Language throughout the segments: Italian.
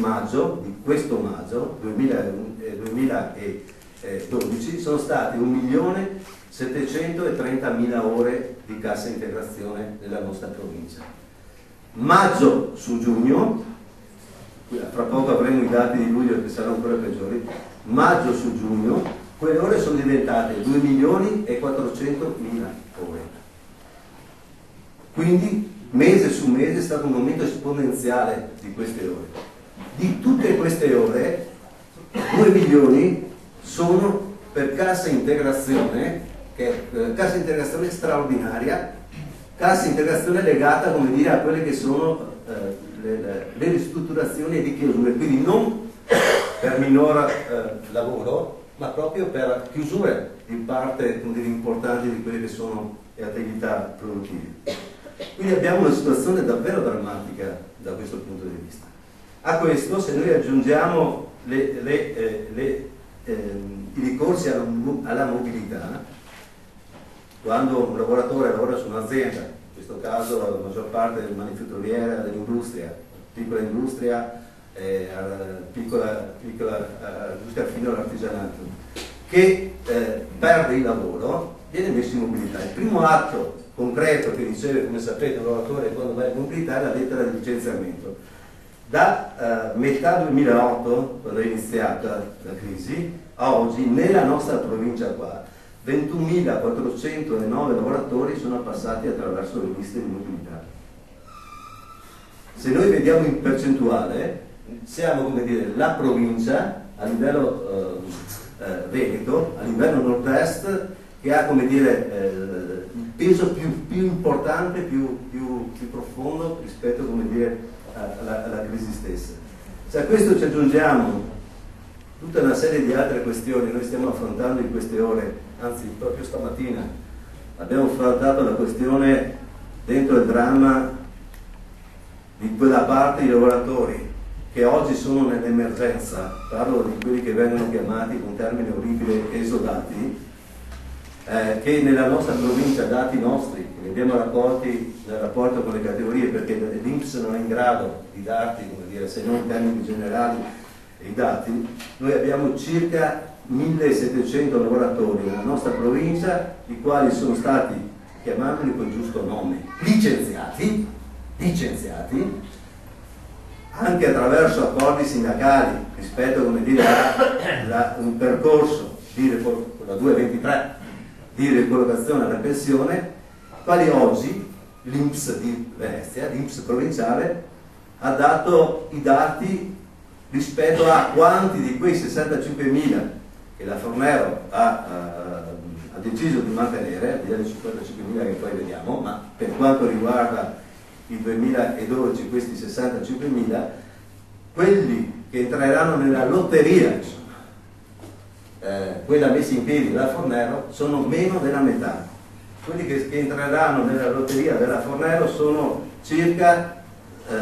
maggio, di questo maggio 2012, sono state 1.730.000 ore di cassa integrazione nella nostra provincia. Maggio su giugno, fra poco avremo i dati di luglio che saranno ancora peggiori, maggio su giugno, quelle ore sono diventate 2.400.000 ore. Quindi mese su mese è stato un aumento esponenziale di queste ore. Di tutte queste ore, 2 milioni sono per cassa integrazione, che è cassa integrazione straordinaria, cassa integrazione legata, come dire, a quelle che sono le ristrutturazioni e le chiusure, quindi non per minor lavoro, ma proprio per chiusure di parte, come dire, importanti di quelle che sono le attività produttive. Quindi abbiamo una situazione davvero drammatica da questo punto di vista. A questo, se noi aggiungiamo i ricorsi alla mobilità, quando un lavoratore lavora su un'azienda, in questo caso la maggior parte del manifatturiera, dell'industria, piccola industria, piccola industria fino all'artigianato, che perde il lavoro, viene messo in mobilità. Il primo atto concreto che riceve, come sapete, un lavoratore quando va in mobilità è la lettera di licenziamento. Da metà 2008, quando è iniziata la crisi, a oggi nella nostra provincia qua 21.409 lavoratori sono passati attraverso le liste di mobilità. Se noi vediamo in percentuale, siamo, come dire, la provincia a livello Veneto, a livello nord-est, che ha, come dire, il peso più importante, più profondo rispetto, come dire, alla crisi stessa. Se a questo ci aggiungiamo tutta una serie di altre questioni, noi stiamo affrontando in queste ore, anzi proprio stamattina abbiamo affrontato la questione dentro il dramma di quella parte di lavoratori che oggi sono nell'emergenza, parlo di quelli che vengono chiamati con termine orribile esodati, che nella nostra provincia, dati nostri, che li abbiamo raccolti nel rapporto con le categorie, perché l'INPS non è in grado di darti, come dire, se non in termini generali, i dati, noi abbiamo circa 1.700 lavoratori nella nostra provincia, i quali sono stati, chiamandoli col giusto nome, licenziati, anche attraverso accordi sindacali rispetto, come dire, a un percorso con la 223 di ricollocazione alla pensione, quali oggi l'INPS di Venezia, l'INPS provinciale, ha dato i dati rispetto a quanti di quei 65.000 che la Fornero ha deciso di mantenere, al di là dei 55.000 che poi vediamo, ma per quanto riguarda il 2012 questi 65.000, quelli che entreranno nella lotteria, quella messa in piedi dalla Fornero, sono meno della metà. Quelli che entreranno nella lotteria della Fornero sono circa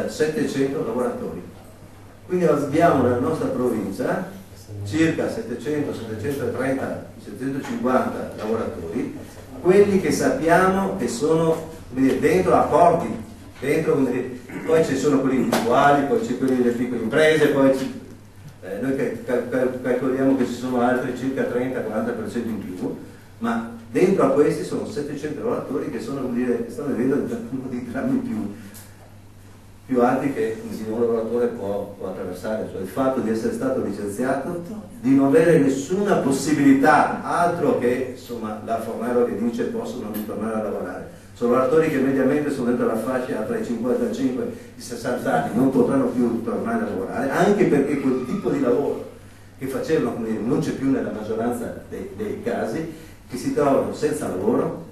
700 lavoratori. Quindi abbiamo nella nostra provincia circa 700, 730, 750 lavoratori, quelli che sappiamo che sono, come dire, dentro accordi, dentro, come dire, poi ci sono quelli individuali, poi c'è quelli delle piccole imprese, poi noi calcoliamo che ci sono altri circa 30-40% in più, ma dentro a questi sono 700 lavoratori che sono, come dire, stanno vivendo uno dei drammi più alti che un lavoratore può attraversare, cioè il fatto di essere stato licenziato, di non avere nessuna possibilità, altro che, insomma, la Fornero che dice possono ritornare a lavorare. Sono lavoratori che mediamente sono dentro la fascia tra i 55 e i 60 anni, non potranno più tornare a lavorare, anche perché quel tipo di lavoro che facevano, come dire, non c'è più nella maggioranza dei casi, che si trovano senza lavoro,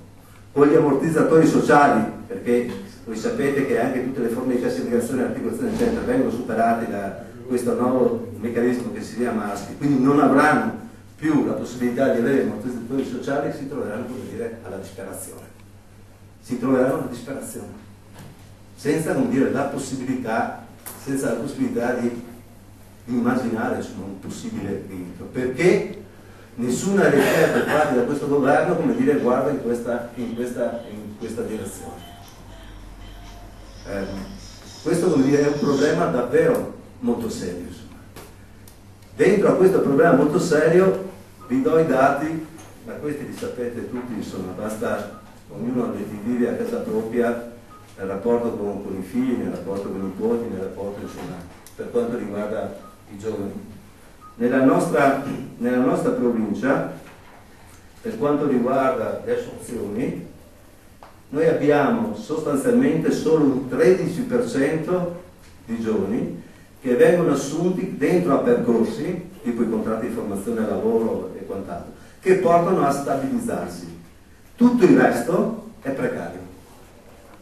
con gli ammortizzatori sociali, perché voi sapete che anche tutte le forme di cassa integrazione e articolazione eccetera vengono superate da questo nuovo meccanismo che si chiama ASPI, quindi non avranno più la possibilità di avere ammortizzatori sociali e si troveranno, come dire, alla disperazione. Si troveranno alla disperazione, senza, come dire, la possibilità di immaginare, insomma, un possibile diritto, perché nessuna delle scelte fatte da questo governo, come dire, guarda in questa direzione. Questo, come dire, è un problema davvero molto serio, insomma. Dentro a questo problema molto serio vi do i dati, ma questi li sapete tutti, insomma, basta ognuno li vive a casa propria, nel rapporto con i figli, nel rapporto con i nipoti, nel rapporto, insomma, per quanto riguarda i giovani. Nella nostra provincia, per quanto riguarda le assunzioni, noi abbiamo sostanzialmente solo un 13% di giovani che vengono assunti dentro a percorsi, tipo i contratti di formazione al lavoro e quant'altro, che portano a stabilizzarsi. Tutto il resto è precario.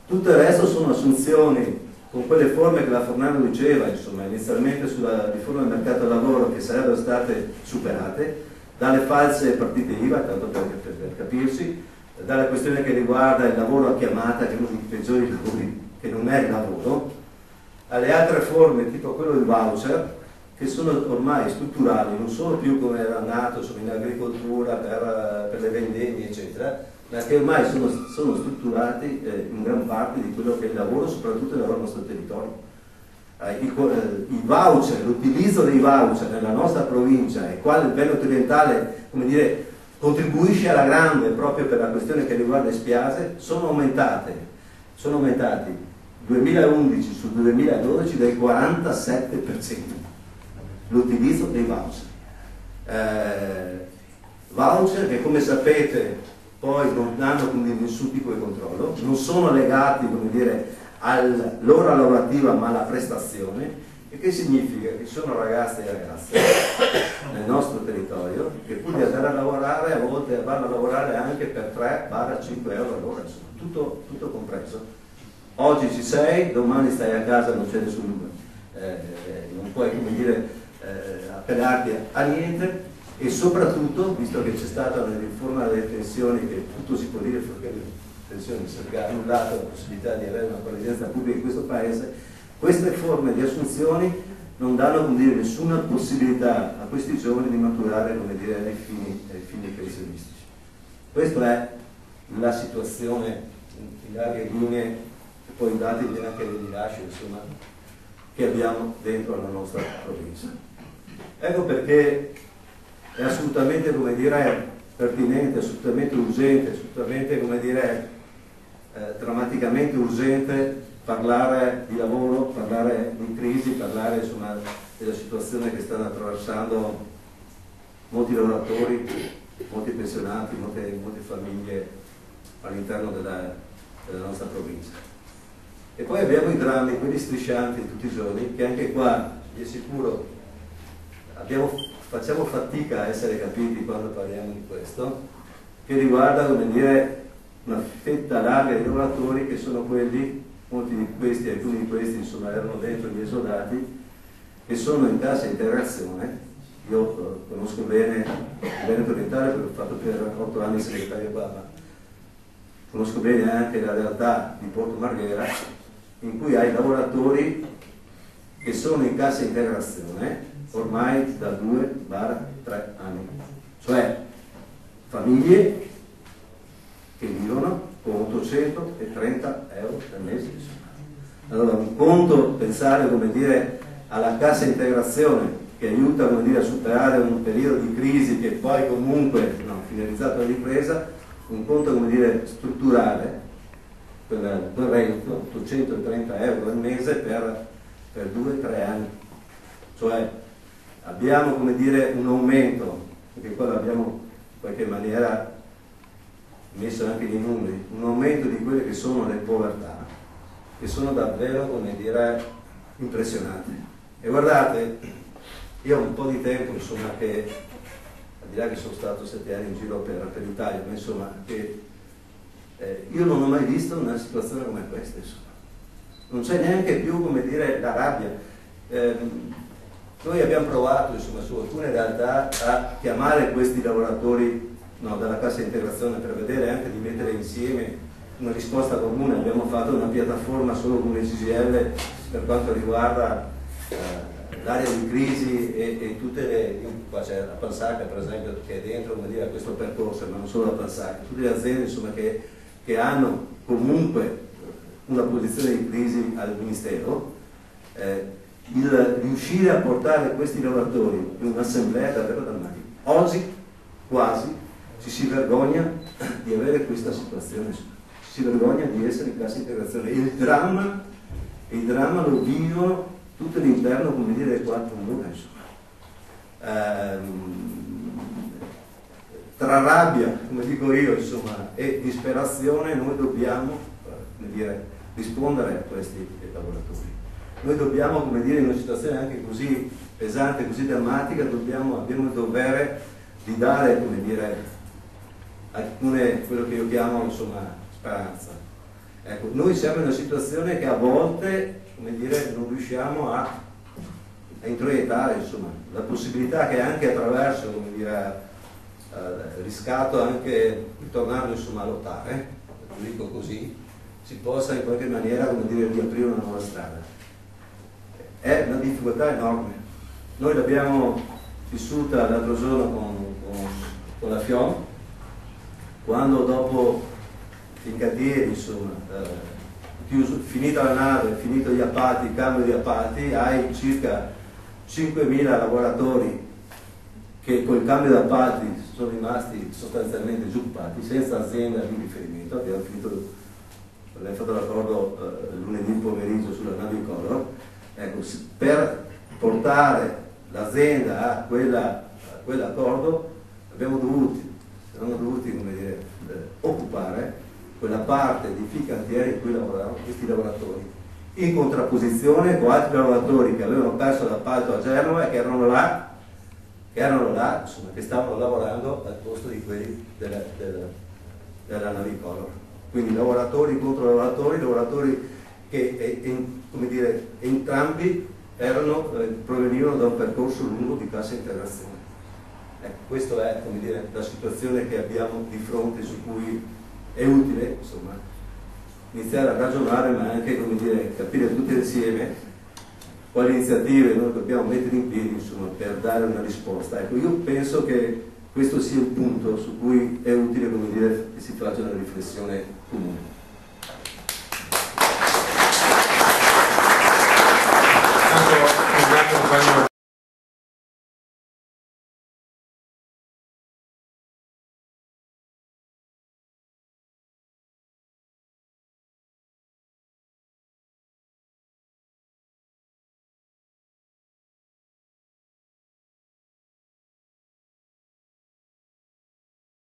Tutto il resto sono assunzioni con quelle forme che la Fornero diceva, insomma, inizialmente sulla riforma del mercato del lavoro, che sarebbero state superate, dalle false partite IVA, tanto per capirsi, dalla questione che riguarda il lavoro a chiamata, che è uno dei peggiori lavori, che non è il lavoro, alle altre forme, tipo quello del voucher, che sono ormai strutturali, non sono più come era nato, insomma, in agricoltura, per le vendemmie, eccetera, ma che ormai sono strutturati in gran parte di quello che è il lavoro, soprattutto nel nostro territorio. I voucher, l'utilizzo dei voucher nella nostra provincia, e qua il Veneto orientale, come dire, contribuisce alla grande proprio per la questione che riguarda le spiagge, sono aumentati 2011 sul 2012 del 47% l'utilizzo dei voucher. Voucher che, come sapete, poi non hanno nessun tipo di controllo, non sono legati, come dire, all'ora lavorativa ma alla prestazione, e che significa che ci sono ragazzi e ragazze nel nostro territorio che pur di andare a lavorare a volte vanno a lavorare anche per 3-5 euro all'ora, insomma, tutto compreso. Oggi ci sei, domani stai a casa, non c'è nessun, non puoi, come dire, appellarti a niente. E soprattutto, visto che c'è stata una riforma delle pensioni, che tutto si può dire perché le pensioni si è annullata la possibilità di avere una previdenza pubblica in questo paese, queste forme di assunzioni non danno, come dire, nessuna possibilità a questi giovani di maturare, come dire, ai fini pensionistici. Questa è la situazione in larghe linee, e poi i dati neanche li rilascio, insomma, che abbiamo dentro la nostra provincia. Ecco perché è assolutamente, come dire, pertinente, assolutamente urgente, assolutamente, come dire, drammaticamente urgente parlare di lavoro, parlare di crisi, parlare, insomma, della situazione che stanno attraversando molti lavoratori, molti pensionati, molte famiglie all'interno della nostra provincia. E poi abbiamo i drammi, quelli striscianti tutti i giorni, che anche qua, vi assicuro, facciamo fatica a essere capiti quando parliamo di questo, che riguarda, come dire, una fetta larga di lavoratori che sono quelli, molti di questi, alcuni di questi, insomma, erano dentro gli esodati, che sono in cassa integrazione. Io conosco bene il Veneto orientale perché ho fatto per 8 anni segretario qua, ma conosco bene anche la realtà di Porto Marghera, in cui hai lavoratori che sono in cassa integrazione ormai da 2-3 anni, cioè famiglie che vivono con 830 euro al mese. Allora, un conto pensare, come dire, alla cassa integrazione che aiuta, come dire, a superare un periodo di crisi che poi comunque finalizzato alla ripresa, un conto, come dire, strutturale, quel reddito, 830 euro al mese per 2-3 anni. Cioè abbiamo, come dire, un aumento, perché qua l'abbiamo in qualche maniera messo anche nei numeri, un aumento di quelle che sono le povertà, che sono davvero, come dire, impressionanti. E guardate, io ho un po' di tempo, insomma, che al di là che sono stato 7 anni in giro per l'Italia, ma insomma, che io non ho mai visto una situazione come questa, insomma. Non c'è neanche più, come dire, la rabbia. Noi abbiamo provato, insomma, su alcune realtà a chiamare questi lavoratori dalla cassa integrazione per vedere anche di mettere insieme una risposta comune. Abbiamo fatto una piattaforma solo con le CGL per quanto riguarda l'area di crisi e tutte le, qua c'è la Pansaca per esempio che è dentro, come dire, a questo percorso, ma non solo la Pansaca, tutte le aziende, insomma, che hanno comunque una posizione di crisi al Ministero, riuscire a portare questi lavoratori in un'assemblea è davvero drammatico. Oggi quasi ci si vergogna di avere questa situazione, ci si vergogna di essere in cassa integrazione, e il dramma lo vivono tutto all'interno, come dire, delle quattro mura, insomma. Tra rabbia, come dico io, insomma, e disperazione noi dobbiamo, come dire, rispondere a questi lavoratori. Noi dobbiamo, come dire, in una situazione anche così pesante, così drammatica, abbiamo il dovere di dare, come dire, alcune, quello che io chiamo, insomma, speranza. Ecco, noi siamo in una situazione che a volte, come dire, non riusciamo a introiettare, insomma, la possibilità che anche attraverso, come dire, riscatto anche ritornando, insomma, a lottare, lo dico così, si possa in qualche maniera, come dire, riaprire una nuova strada. È una difficoltà enorme. Noi l'abbiamo vissuta l'altro giorno con la FIOM, quando dopo i cantieri, insomma, finita la nave, finito gli appalti, il cambio di appalti, hai circa 5.000 lavoratori che col cambio di appalti sono rimasti sostanzialmente disoccupati, senza azienda di riferimento. Abbiamo fatto l'accordo lunedì pomeriggio sulla Navicolor. Ecco, per portare l'azienda a quell'accordo abbiamo dovuti, come dire, occupare quella parte di Fincantieri in cui lavoravano questi lavoratori, in contrapposizione con altri lavoratori che avevano perso l'appalto a Genova e che erano là, insomma, che stavano lavorando al posto di quelli della Navicolor. Quindi lavoratori contro lavoratori che, come dire, entrambi provenivano da un percorso lungo di cassa integrazione. Ecco, questa è, come dire, la situazione che abbiamo di fronte, su cui è utile, insomma, iniziare a ragionare, ma anche, come dire, capire tutti insieme quali iniziative noi dobbiamo mettere in piedi, insomma, per dare una risposta. Ecco, io penso che questo sia il punto su cui è utile, come dire, che si faccia una riflessione comune.